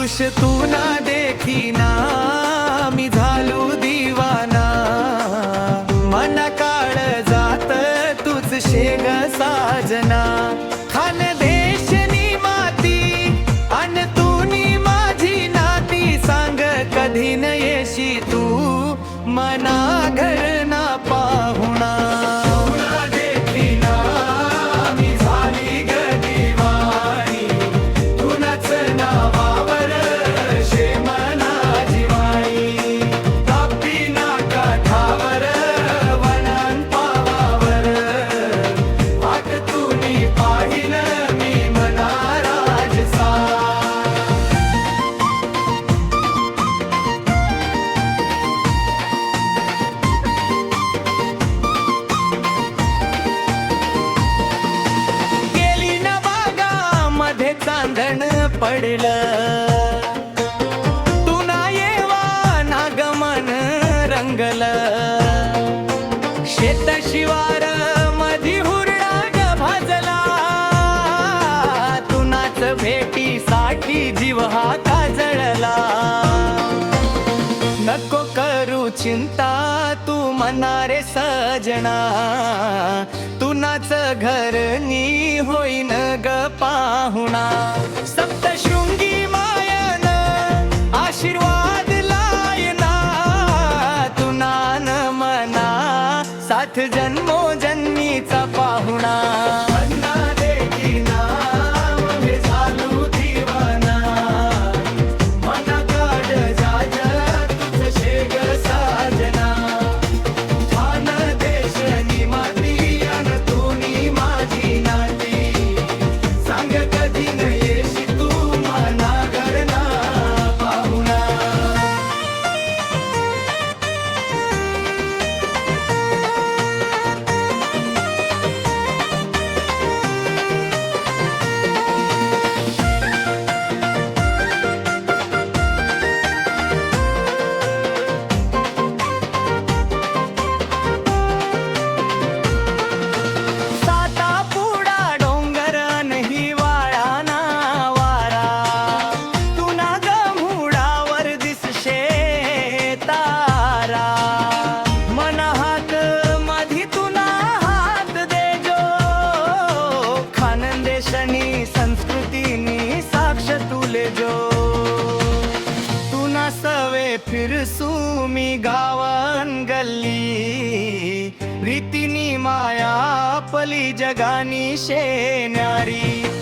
पुरुष तू ना देखीना, मी झालो दिवाना, मन काळ जात तूच शेग साजना. खान देश नी माती अन तूनी माझी नाती, सांग कधी न येशी तू मना घर ना पाहुणा. चांदण पडलं तू ना येवा नागमन रंगलं. शेत शिवार मधी हुरडा ग भाजला, तुनाच भेटीसाठी जीव हा काजळला. नको करू चिंता तू मनारे सजना, तुनाच घर नी होईन ग पाहुणा. सप्तशृंगी मायन आशीर्वाद लायना, तुनान मना साथ जन्मो जन्मीचा पाहुणा. संस्कृतीनी साक्ष तुले जो, तू ना सवे फिरसू मी गावन गल्ली. रीतीनी माया पली जगानी शेन्यारी.